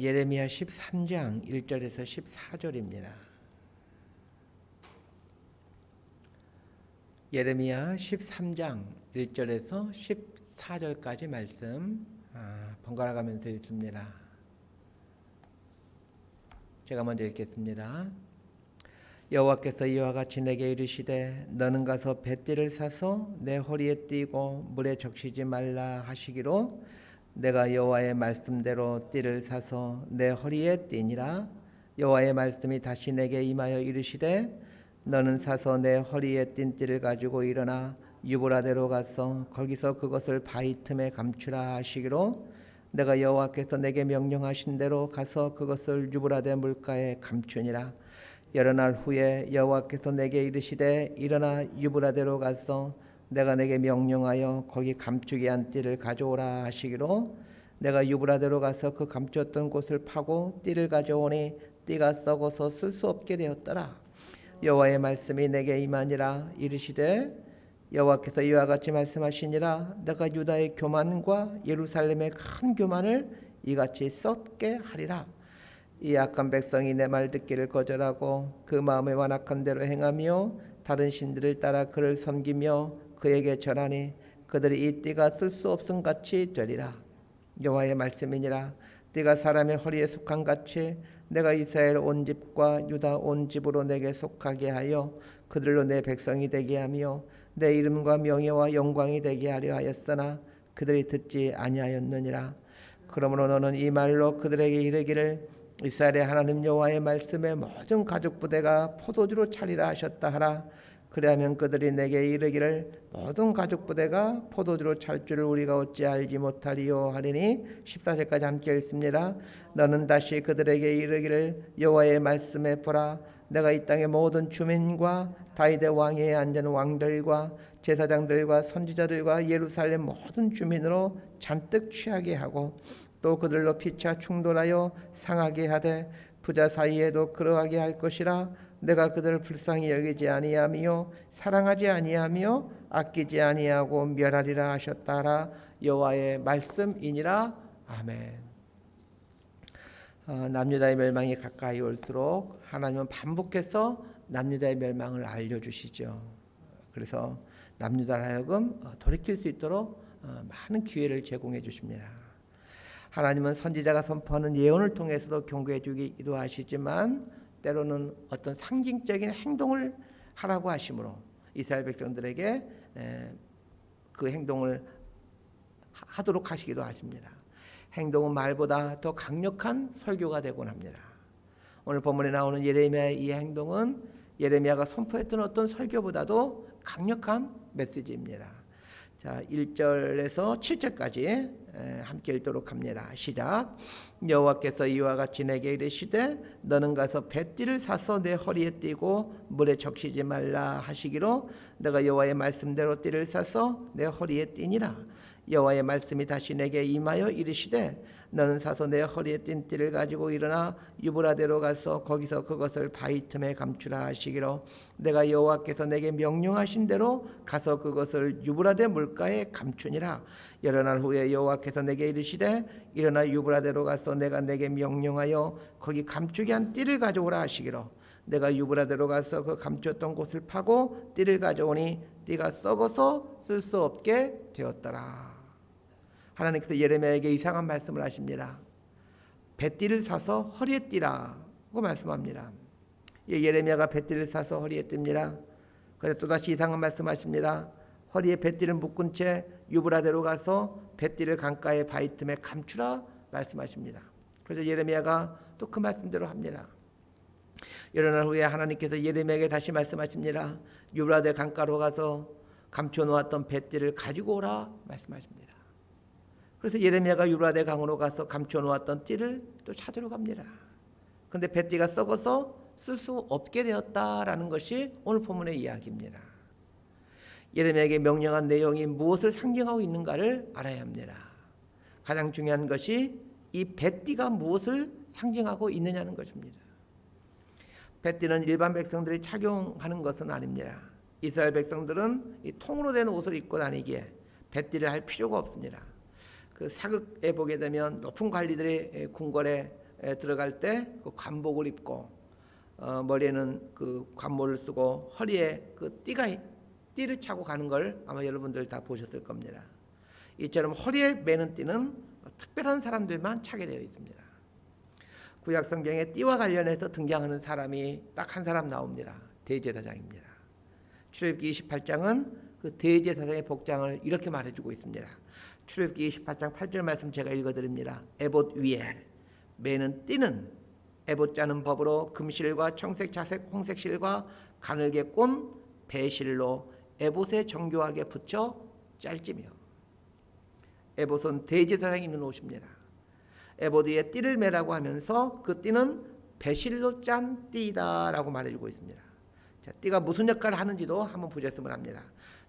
예레미야 13장 1절에서 14절입니다. 예레미야 13장 1절에서 14절까지 말씀 번갈아 가면서 읽습니다. 제가 먼저 읽겠습니다. 여호와께서 이와 같이 내게 이르시되 너는 가서 뱃띠를 사서 내 허리에 띠고 물에 적시지 말라 하시기로 내가 여호와의 말씀대로 띠를 사서 내 허리에 띠니라. 여호와의 말씀이 다시 내게 임하여 이르시되 너는 사서 내 허리에 띈 띠를 가지고 일어나 유브라데로 가서 거기서 그것을 바위 틈에 감추라 하시기로 내가 여호와께서 내게 명령하신 대로 가서 그것을 유브라데 물가에 감추니라. 여러 날 후에 여호와께서 내게 이르시되 일어나 유브라데로 가서 내가 내게 명령하여 거기 감추게 한 띠를 가져오라 하시기로 내가 유브라데로 가서 그 감추었던 곳을 파고 띠를 가져오니 띠가 썩어서 쓸 수 없게 되었더라. 여호와의 말씀이 내게 임하니라. 이르시되 여호와께서 이와 같이 말씀하시니라. 내가 유다의 교만과 예루살렘의 큰 교만을 이같이 썩게 하리라. 이 악한 백성이 내 말 듣기를 거절하고 그 마음에 완악한 대로 행하며 다른 신들을 따라 그를 섬기며 그에게 절하니 그들이 이 띠가 쓸 수 없음 같이 되리라. 여호와의 말씀이니라. 띠가 사람의 허리에 속한 같이 내가 이스라엘 온 집과 유다 온 집으로 내게 속하게 하여 그들로 내 백성이 되게 하며 내 이름과 명예와 영광이 되게 하려 하였으나 그들이 듣지 아니하였느니라. 그러므로 너는 이 말로 그들에게 이르기를 이스라엘의 하나님 여호와의 말씀에 모든 가죽 부대가 포도주로 차리라 하셨다 하라. 그리하면 그들이 내게 이르기를 모든 가죽 부대가 포도주로 찰 줄을 우리가 어찌 알지 못하리요 하리니 14절까지 함께 읽습니다. 너는 다시 그들에게 이르기를 여호와의 말씀에 보라. 내가 이 땅의 모든 주민과 다윗의 왕위에 앉은 왕들과 제사장들과 선지자들과 예루살렘 모든 주민으로 잔뜩 취하게 하고 또 그들로 피차 충돌하여 상하게 하되 부자 사이에도 그러하게 할 것이라. 내가 그들을 불쌍히 여기지 아니하며 사랑하지 아니하며 아끼지 아니하고 멸하리라 하셨다라. 여호와의 말씀이니라. 아멘. 남유다의 멸망이 가까이 올수록 하나님은 반복해서 남유다의 멸망을 알려주시죠. 그래서 남유다를 하여금 돌이킬 수 있도록 많은 기회를 제공해 주십니다. 하나님은 선지자가 선포하는 예언을 통해서도 경고해 주기도 하시지만 때로는 어떤 상징적인 행동을 하라고 하심으로 이스라엘 백성들에게 그 행동을 하도록 하시기도 하십니다. 행동은 말보다 더 강력한 설교가 되곤 합니다. 오늘 본문에 나오는 예레미야의 이 행동은 예레미야가 선포했던 어떤 설교보다도 강력한 메시지입니다. 자, 1절에서 7절까지 함께 읽도록 합니다. 시작. 여호와께서 이와 같이 내게 이르시되 너는 가서 뱃띠를 사서 내 허리에 띠고 물에 적시지 말라 하시기로 내가 여호와의 말씀대로 띠를 사서 내 허리에 띠니라. 여호와의 말씀이 다시 내게 임하여 이르시되 너는 사서 내 허리에 띈 띠를 가지고 일어나 유브라데로 가서 거기서 그것을 바위 틈에 감추라 하시기로 내가 여호와께서 내게 명령하신 대로 가서 그것을 유브라데 물가에 감추니라. 여러 날 후에 여호와께서 내게 이르시되 일어나 유브라데로 가서 내가 내게 명령하여 거기 감추게 한 띠를 가져오라 하시기로 내가 유브라데로 가서 그 감추었던 곳을 파고 띠를 가져오니 띠가 썩어서 쓸 수 없게 되었더라. 하나님께서 예레미야에게 이상한 말씀을 하십니다. 뱃띠를 사서 허리에 띠라고 말씀합니다. 예레미야가 뱃띠를 사서 허리에 띱니다. 그래서 또다시 이상한 말씀하십니다. 허리에 뱃띠를 묶은 채 유브라데로 가서 뱃띠를 강가의 바위 틈에 감추라 말씀하십니다. 그래서 예레미야가 또 그 말씀대로 합니다. 여러 날 후에 하나님께서 예레미야에게 다시 말씀하십니다. 유브라데 강가로 가서 감춰 놓았던 뱃띠를 가지고 오라 말씀하십니다. 그래서 예레미야가 유브라데 강으로 가서 감춰 놓았던 띠를 또 찾으러 갑니다. 그런데 뱃띠가 썩어서 쓸 수 없게 되었다라는 것이 오늘 본문의 이야기입니다. 예레미야에게 명령한 내용이 무엇을 상징하고 있는가를 알아야 합니다. 가장 중요한 것이 이 뱃띠가 무엇을 상징하고 있느냐는 것입니다. 뱃띠는 일반 백성들이 착용하는 것은 아닙니다. 이스라엘 백성들은 이 통으로 된 옷을 입고 다니기에 뱃띠를 할 필요가 없습니다. 그 사극에 보게 되면 높은 관리들의 궁궐에 들어갈 때 그 관복을 입고 머리에는 그 관모를 쓰고 허리에 그 띠를 차고 가는 걸 아마 여러분들 다 보셨을 겁니다. 이처럼 허리에 매는 띠는 특별한 사람들만 차게 되어 있습니다. 구약 성경에 띠와 관련해서 등장하는 사람이 딱 한 사람 나옵니다. 대제사장입니다. 출애굽기 28장은 그 대제사장의 복장을 이렇게 말해주고 있습니다. 출애굽기 28장 8절 말씀 제가 읽어드립니다. 에봇 위에 매는 띠는 에봇 짜는 법으로 금실과 청색, 자색, 홍색 실과 가늘게 꼰 배실로 에봇에 정교하게 붙여 짤지며. 에봇은 대제사장이 입는 옷입니다. 에봇 위에 띠를 매라고 하면서 그 띠는 배실로 짠 띠다라고 말해주고 있습니다. 자, 띠가 무슨 역할을 하는지도 한번 보셨으면 합니다.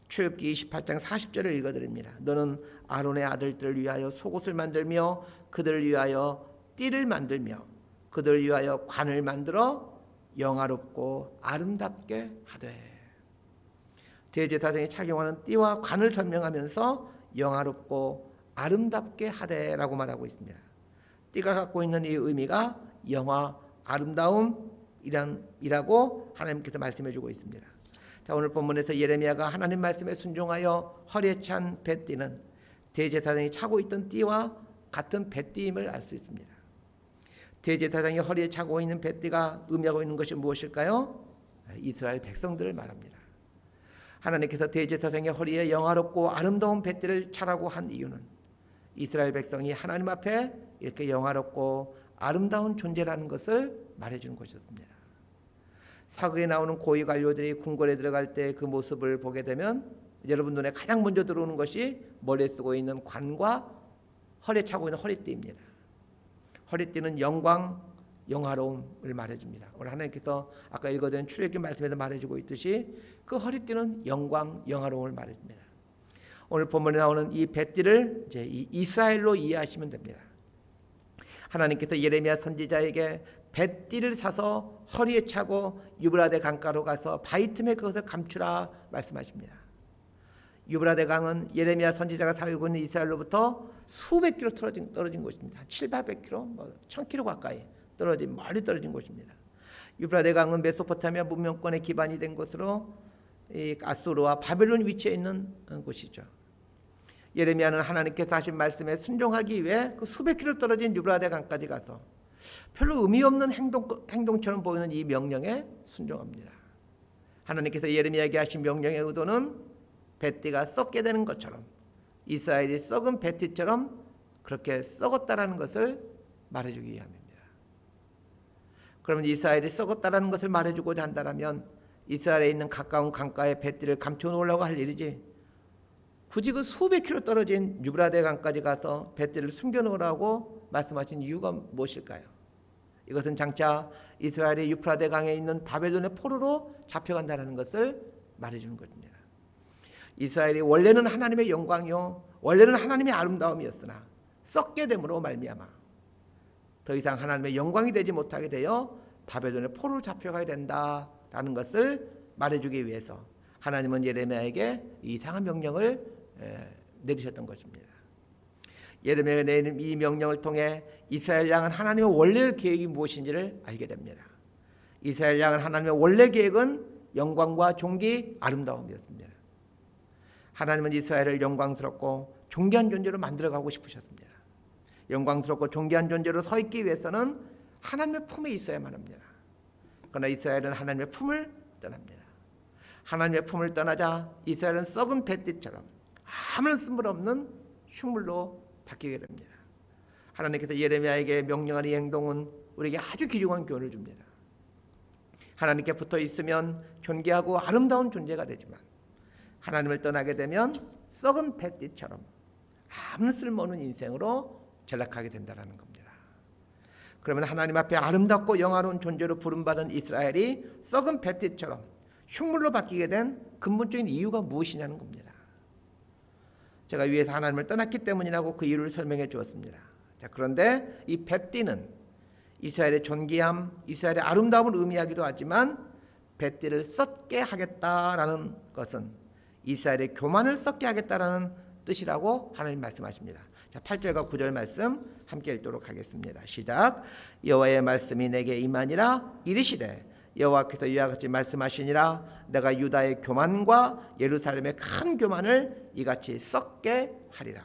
출애굽기 28장 40절을 읽어드립니다. 너는 아론의 아들들을 위하여 속옷을 만들며 그들을 위하여 띠를 만들며 그들을 위하여 관을 만들어 영화롭고 아름답게 하되. 대제사장이 착용하는 띠와 관을 설명하면서 영화롭고 아름답게 하되라고 말하고 있습니다. 띠가 갖고 있는 이 의미가 영화, 아름다움이라고 하나님께서 말씀해주고 있습니다. 자, 오늘 본문에서 예레미야가 하나님 말씀에 순종하여 허리에 찬 뱃띠는 대제사장이 차고 있던 띠와 같은 뱃띠임을 알 수 있습니다. 대제사장이 허리에 차고 있는 뱃띠가 의미하고 있는 것이 무엇일까요? 이스라엘 백성들을 말합니다. 하나님께서 대제사장의 허리에 영화롭고 아름다운 뱃띠를 차라고 한 이유는 이스라엘 백성이 하나님 앞에 이렇게 영화롭고 아름다운 존재라는 것을 말해주는 것이었습니다. 사극에 나오는 고위 관료들이 궁궐에 들어갈 때 그 모습을 보게 되면 여러분 눈에 가장 먼저 들어오는 것이 머리에 쓰고 있는 관과 허리에 차고 있는 허리띠입니다. 허리띠는 영광, 영화로움을 말해줍니다. 오늘 하나님께서 아까 읽어드린 출애굽기 말씀에서 말해주고 있듯이 그 허리띠는 영광, 영화로움을 말해줍니다. 오늘 본문에 나오는 이 뱃띠를 이제 이스라엘로 이해하시면 됩니다. 하나님께서 예레미야 선지자에게 뱃띠를 사서 허리에 차고 유브라데 강가로 가서 바위 틈에 그것을 감추라 말씀하십니다. 유브라데 강은 예레미야 선지자가 살고 있는 이스라엘로부터 수백 킬로 떨어진 곳입니다. 700~800킬로, 1000킬로 가까이 멀리 떨어진 곳입니다. 유브라데 강은 메소포타미아 문명권의 기반이 된 곳으로 이 아수르와 바벨론 위치해 있는 곳이죠. 예레미야는 하나님께서 하신 말씀에 순종하기 위해 그 수백 킬로 떨어진 유브라데 강까지 가서 별로 의미 없는 행동처럼 보이는 이 명령에 순종합니다. 하나님께서 예레미야에게 하신 명령의 의도는 뱃띠가 썩게 되는 것처럼 이스라엘이 썩은 뱃띠처럼 그렇게 썩었다라는 것을 말해주기 위함입니다. 그러면 이스라엘이 썩었다라는 것을 말해주고자 한다면 이스라엘에 있는 가까운 강가의 뱃띠를 감춰놓으려고 할 일이지 굳이 그 수백 킬로 떨어진 유브라데 강까지 가서 뱃띠를 숨겨놓으라고 말씀하신 이유가 무엇일까요? 이것은 장차 이스라엘이 유프라데 강에 있는 바벨론의 포로로 잡혀간다는 것을 말해주는 것입니다. 이스라엘이 원래는 하나님의 영광이요 원래는 하나님의 아름다움이었으나 썩게 됨으로 말미암아 더 이상 하나님의 영광이 되지 못하게 되어 바벨론의 포로로 잡혀가야 된다라는 것을 말해주기 위해서 하나님은 예레미야에게 이상한 명령을 내리셨던 것입니다. 예레미야가 내린 이 명령을 통해 이스라엘 양은 하나님의 원래 계획이 무엇인지를 알게 됩니다. 이스라엘 양은 하나님의 원래 계획은 영광과 존귀, 아름다움이었습니다. 하나님은 이스라엘을 영광스럽고 존귀한 존재로 만들어가고 싶으셨습니다. 영광스럽고 존귀한 존재로 서 있기 위해서는 하나님의 품에 있어야만 합니다. 그러나 이스라엘은 하나님의 품을 떠납니다. 하나님의 품을 떠나자 이스라엘은 썩은 뱃띠처럼 아무런 쓸모없는 흉물로 바뀌게 됩니다. 하나님께서 예레미야에게 명령한 이 행동은 우리에게 아주 귀중한 교훈을 줍니다. 하나님께 붙어 있으면 존귀하고 아름다운 존재가 되지만 하나님을 떠나게 되면 썩은 뱃띠처럼 아무 쓸모없는 인생으로 전락하게 된다는 겁니다. 그러면 하나님 앞에 아름답고 영화로운 존재로 부름받은 이스라엘이 썩은 뱃띠처럼 흉물로 바뀌게 된 근본적인 이유가 무엇이냐는 겁니다. 제가 위에서 하나님을 떠났기 때문이라고 그 이유를 설명해 주었습니다. 자, 그런데 이 뱃띠는 이스라엘의 존귀함, 이스라엘의 아름다움을 의미하기도 하지만 뱃띠를 썩게 하겠다라는 것은 이스라엘의 교만을 썩게 하겠다라는 뜻이라고 하나님 말씀하십니다. 자, 8절과 9절 말씀 함께 읽도록 하겠습니다. 시작. 여호와의 말씀이 내게 임하니라 이르시되 여호와께서 이와 같이 말씀하시니라 내가 유다의 교만과 예루살렘의 큰 교만을 이같이 썩게 하리라.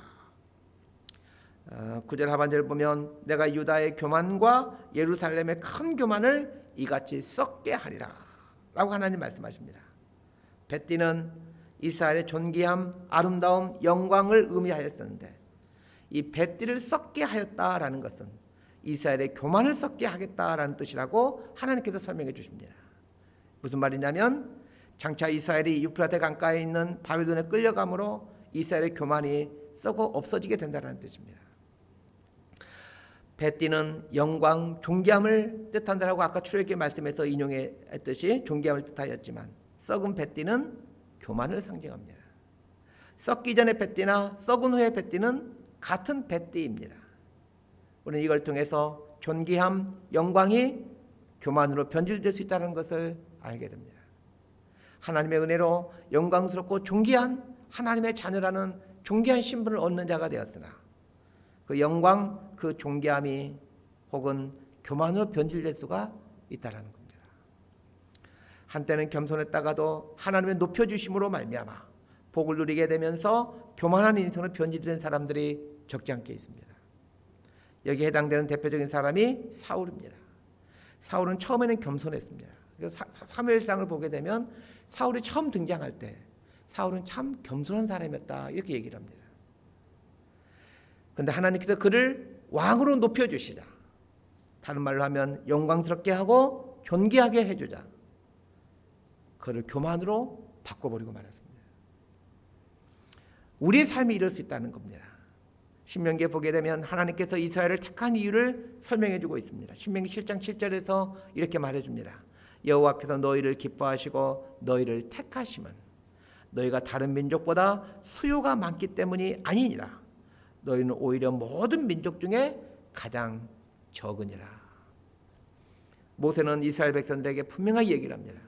9절 하반절을 보면 내가 유다의 교만과 예루살렘의 큰 교만을 이같이 썩게 하리라 라고 하나님 말씀하십니다. 벳띠는 이스라엘의 존귀함, 아름다움, 영광을 의미하였었는데 이 벳띠를 썩게 하였다라는 것은 이스라엘의 교만을 썩게 하겠다라는 뜻이라고 하나님께서 설명해 주십니다. 무슨 말이냐면 장차 이스라엘이 유프라테 강가에 있는 바벨론에 끌려감으로 이스라엘의 교만이 썩어 없어지게 된다는 뜻입니다. 벳띠는 영광, 존귀함을 뜻한다라고 아까 출애굽기 말씀에서 인용했듯이 존귀함을 뜻하였지만 썩은 벳띠는 교만을 상징합니다. 썩기 전의 벳띠나 썩은 후의 벳띠는 같은 벳띠입니다. 우리는 이걸 통해서 존귀함, 영광이 교만으로 변질될 수 있다는 것을 알게 됩니다. 하나님의 은혜로 영광스럽고 존귀한 하나님의 자녀라는 존귀한 신분을 얻는 자가 되었으나 그 영광, 그 존귀함이 혹은 교만으로 변질될 수가 있다는 겁니다. 한때는 겸손했다가도 하나님의 높여주심으로 말미암아 복을 누리게 되면서 교만한 인생으로 변질된 사람들이 적지 않게 있습니다. 여기에 해당되는 대표적인 사람이 사울입니다. 사울은 처음에는 겸손했습니다. 사무엘상을 보게 되면 사울이 처음 등장할 때 사울은 참 겸손한 사람이었다 이렇게 얘기를 합니다. 그런데 하나님께서 그를 왕으로 높여주시자, 다른 말로 하면 영광스럽게 하고 존귀하게 해주자, 그를 교만으로 바꿔버리고 말았습니다. 우리의 삶이 이럴 수 있다는 겁니다. 신명기에 보게 되면 하나님께서 이스라엘을 택한 이유를 설명해 주고 있습니다. 신명기 7장 7절에서 이렇게 말해 줍니다. 여호와께서 너희를 기뻐하시고 너희를 택하심은 너희가 다른 민족보다 수요가 많기 때문이 아니니라. 너희는 오히려 모든 민족 중에 가장 적으니라. 모세는 이스라엘 백성들에게 분명하게 얘기를 합니다.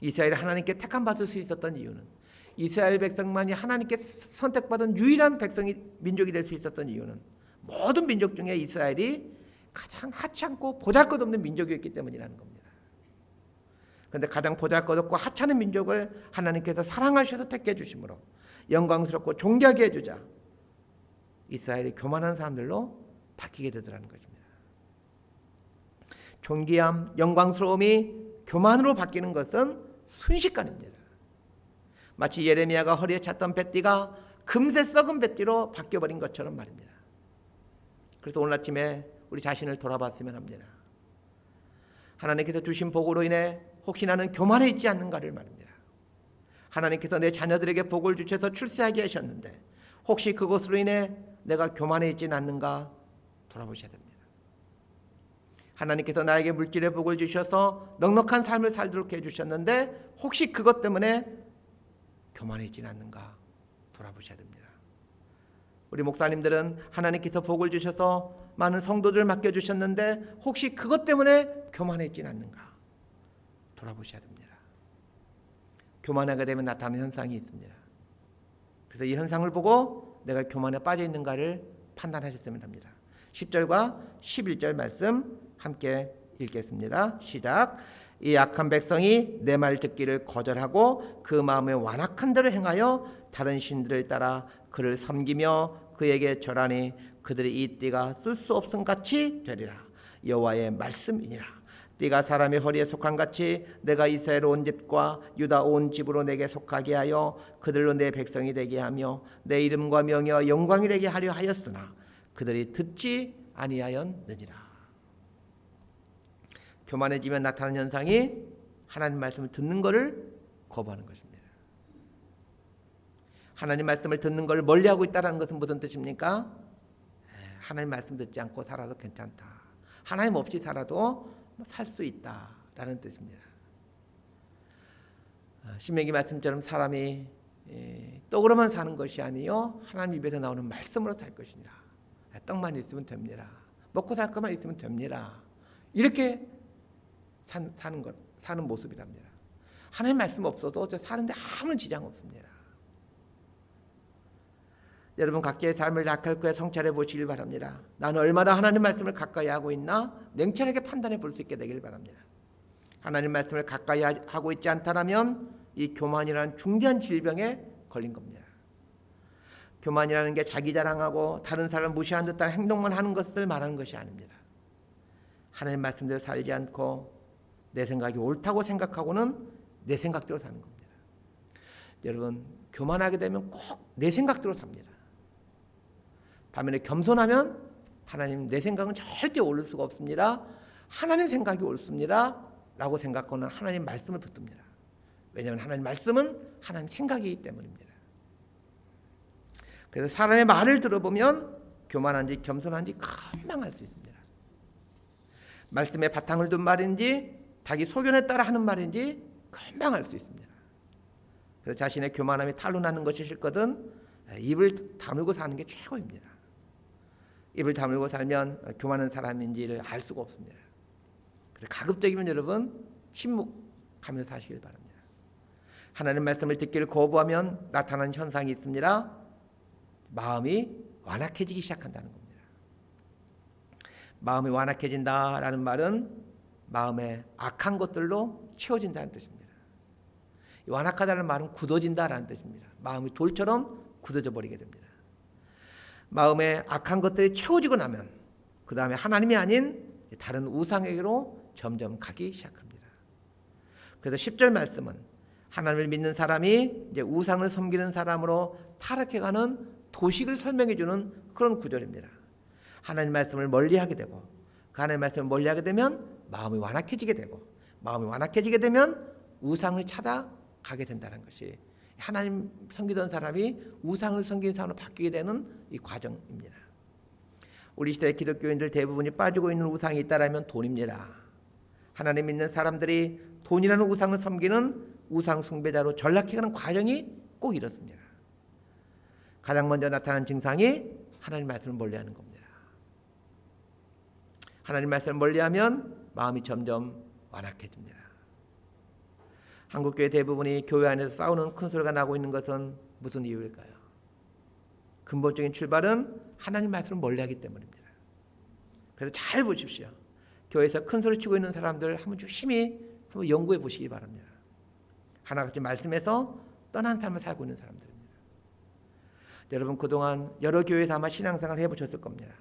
이스라엘이 하나님께 택함 받을 수 있었던 이유는, 이스라엘 백성만이 하나님께 선택받은 유일한 백성이 민족이 될 수 있었던 이유는 모든 민족 중에 이스라엘이 가장 하찮고 보잘것없는 민족이었기 때문이라는 겁니다. 그런데 가장 보잘것없고 하찮은 민족을 하나님께서 사랑하셔서 택해 주심으로 영광스럽고 존귀하게 해주자 이스라엘이 교만한 사람들로 바뀌게 되더라는 것입니다. 존귀함, 영광스러움이 교만으로 바뀌는 것은 순식간입니다. 마치 예레미야가 허리에 찼던 뱃띠가 금세 썩은 뱃띠로 바뀌어버린 것처럼 말입니다. 그래서 오늘 아침에 우리 자신을 돌아봤으면 합니다. 하나님께서 주신 복으로 인해 혹시 나는 교만해 있지 않는가를 말입니다. 하나님께서 내 자녀들에게 복을 주셔서 출세하게 하셨는데 혹시 그것으로 인해 내가 교만해 있지는 않는가 돌아보셔야 됩니다. 하나님께서 나에게 물질의 복을 주셔서 넉넉한 삶을 살도록 해주셨는데 혹시 그것 때문에 교만해 있지는 않는가 돌아보셔야 됩니다. 우리 목사님들은 하나님께서 복을 주셔서 많은 성도들 맡겨주셨는데 혹시 그것 때문에 교만해 있지는 않는가 돌아보셔야 됩니다. 교만하게 되면 나타나는 현상이 있습니다. 그래서 이 현상을 보고 내가 교만에 빠져 있는가를 판단하셨으면 합니다. 10절과 11절 말씀 함께 읽겠습니다. 시작. 이 악한 백성이 내 말 듣기를 거절하고 그 마음에 완악한 대로 행하여 다른 신들을 따라 그를 섬기며 그에게 절하니 그들의 이 띠가 쓸 수 없음 같이 되리라. 여호와의 말씀이니라. 띠가 사람의 허리에 속한 같이 내가 이스라엘 온 집과 유다 온 집으로 내게 속하게 하여 그들로 내 백성이 되게 하며 내 이름과 명예와 영광이 되게 하려 하였으나 그들이 듣지 아니하였느니라. 교만해지면 나타나는 현상이 하나님 말씀을 듣는 것을 거부하는 것입니다. 하나님 말씀을 듣는 걸 멀리하고 있다는 것은 무슨 뜻입니까? 하나님 말씀 듣지 않고 살아도 괜찮다. 하나님 없이 살아도 살 수 있다라는 뜻입니다. 신명기 말씀처럼 사람이 떡으로만 사는 것이 아니요 하나님 입에서 나오는 말씀으로 살 것이니라. 떡만 있으면 됩니다. 먹고 살 것만 있으면 됩니다. 이렇게 사는 모습이랍니다. 하나님 말씀 없어도 저 사는데 아무런 지장 없습니다. 여러분 각자의 삶을 낙할거에 성찰해 보시길 바랍니다. 나는 얼마나 하나님 말씀을 가까이 하고 있나 냉철하게 판단해 볼 수 있게 되길 바랍니다. 하나님 말씀을 가까이 하고 있지 않다면 이 교만이라는 중대한 질병에 걸린 겁니다. 교만이라는 게 자기 자랑하고 다른 사람을 무시한 듯한 행동만 하는 것을 말하는 것이 아닙니다. 하나님 말씀대로 살지 않고 내 생각이 옳다고 생각하고는 내 생각대로 사는 겁니다. 여러분 교만하게 되면 꼭 내 생각대로 삽니다. 반면에 겸손하면 하나님 내 생각은 절대 옳을 수가 없습니다. 하나님 생각이 옳습니다 라고 생각하고는 하나님 말씀을 붙듭니다. 왜냐하면 하나님 말씀은 하나님 생각이기 때문입니다. 그래서 사람의 말을 들어보면 교만한지 겸손한지 금방 알 수 있습니다. 말씀에 바탕을 둔 말인지 자기 소견에 따라 하는 말인지 금방 알 수 있습니다. 그래서 자신의 교만함이 탈로 나는 것이 싫거든 입을 다물고 사는 게 최고입니다. 입을 다물고 살면 교만한 사람인지를 알 수가 없습니다. 그래서 가급적이면 여러분 침묵하면서 사시길 바랍니다. 하나님 말씀을 듣기를 거부하면 나타나는 현상이 있습니다. 마음이 완악해지기 시작한다는 겁니다. 마음이 완악해진다라는 말은 마음에 악한 것들로 채워진다는 뜻입니다. 완악하다는 말은 굳어진다라는 뜻입니다. 마음이 돌처럼 굳어져 버리게 됩니다. 마음에 악한 것들이 채워지고 나면 그 다음에 하나님이 아닌 다른 우상에게로 점점 가기 시작합니다. 그래서 10절 말씀은 하나님을 믿는 사람이 이제 우상을 섬기는 사람으로 타락해가는 도식을 설명해주는 그런 구절입니다. 하나님 말씀을 멀리하게 되고 그 하나님 말씀을 멀리하게 되면 마음이 완악해지게 되고 마음이 완악해지게 되면 우상을 찾아가게 된다는 것이 하나님 섬기던 사람이 우상을 섬기는 사람으로 바뀌게 되는 이 과정입니다. 우리 시대의 기독교인들 대부분이 빠지고 있는 우상이 있다라면 돈입니다. 하나님 믿는 사람들이 돈이라는 우상을 섬기는 우상 숭배자로 전락해가는 과정이 꼭 이렇습니다. 가장 먼저 나타난 증상이 하나님 말씀을 멀리하는 겁니다. 하나님 말씀을 멀리하면 마음이 점점 완악해집니다. 한국교회 대부분이 교회 안에서 싸우는 큰 소리가 나고 있는 것은 무슨 이유일까요? 근본적인 출발은 하나님 말씀을 멀리하기 때문입니다. 그래서 잘 보십시오. 교회에서 큰 소리 치고 있는 사람들 한번 유심히 한번 연구해 보시기 바랍니다. 하나같이 말씀에서 떠난 삶을 살고 있는 사람들입니다. 여러분 그동안 여러 교회에서 아마 신앙생활을 해보셨을 겁니다.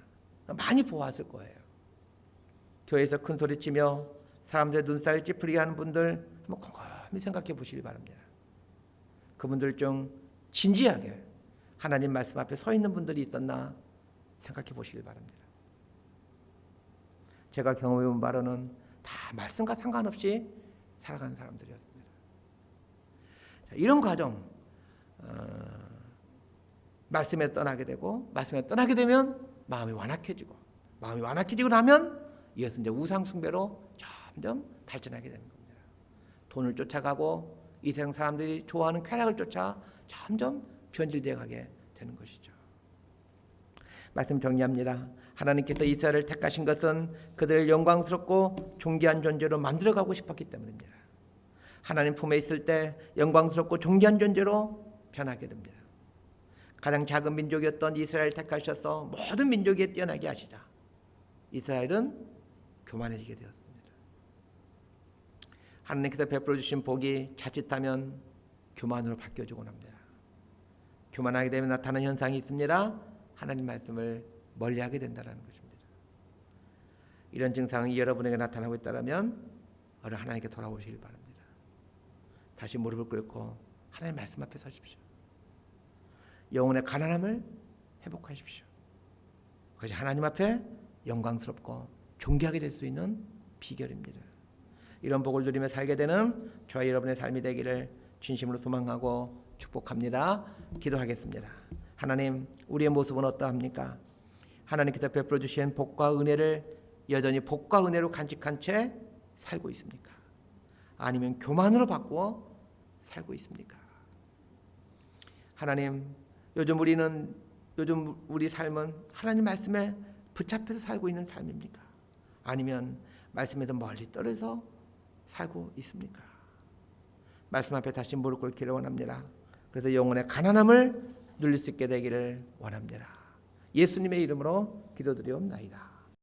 많이 보았을 거예요. 교회에서 큰 소리 치며 사람들의 눈살 찌푸리게 하는 분들 한번 곰곰이 생각해 보시기 바랍니다. 그분들 중 진지하게 하나님 말씀 앞에 서 있는 분들이 있었나 생각해 보시기 바랍니다. 제가 경험해 본 바로는 다 말씀과 상관없이 살아가는 사람들이었습니다. 자, 이런 과정 말씀에 떠나게 되고 말씀에 떠나게 되면 마음이 완악해지고 마음이 완악해지고 나면 이것은 이제 우상 숭배로 점점 발전하게 되는 겁니다. 돈을 쫓아가고 이 세상 사람들이 좋아하는 쾌락을 쫓아 점점 변질되어 가게 되는 것이죠. 말씀 정리합니다. 하나님께서 이스라엘을 택하신 것은 그들을 영광스럽고 존귀한 존재로 만들어가고 싶었기 때문입니다. 하나님 품에 있을 때 영광스럽고 존귀한 존재로 변하게 됩니다. 가장 작은 민족이었던 이스라엘을 택하셔서 모든 민족에 뛰어나게 하시자 이스라엘은 교만해지게 되었습니다. 하나님께서 베풀어 주신 복이 자칫하면 교만으로 바뀌어지곤 합니다. 교만하게 되면 나타나는 현상이 있습니다. 하나님 말씀을 멀리하게 된다는 것입니다. 이런 증상이 여러분에게 나타나고 있다면 얼른 하나님께 돌아오시길 바랍니다. 다시 무릎을 꿇고 하나님 말씀 앞에 서십시오. 영혼의 가난함을 회복하십시오. 그것이 하나님 앞에 영광스럽고 존귀하게 될 수 있는 비결입니다. 이런 복을 누리며 살게 되는 저와 여러분의 삶이 되기를 진심으로 소망하고 축복합니다. 기도하겠습니다. 하나님, 우리의 모습은 어떠합니까? 하나님께서 베풀어 주신 복과 은혜를 여전히 복과 은혜로 간직한 채 살고 있습니까? 아니면 교만으로 바꾸어 살고 있습니까? 하나님, 요즘 우리 삶은 하나님 말씀에 붙잡혀서 살고 있는 삶입니까? 아니면 말씀에서 멀리 떨어져 살고 있습니까? 말씀 앞에 다시 무릎 꿇기를 원합니다. 그래서 영혼의 가난함을 누릴 수 있게 되기를 원합니다. 예수님의 이름으로 기도드리옵나이다.